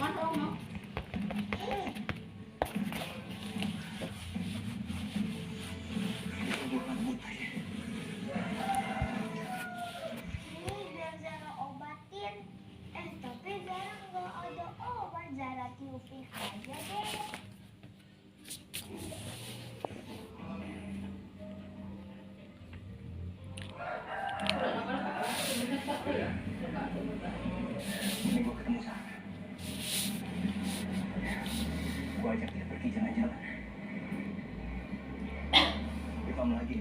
Makan dong, no? Ini biar Zara obatin. Tapi Zara nggak ada obat. Zara tiupin aja deh. Ini gue ketemu Sarah. Gue ajak dia pergi jalan-jalan. Tapi kamu lagi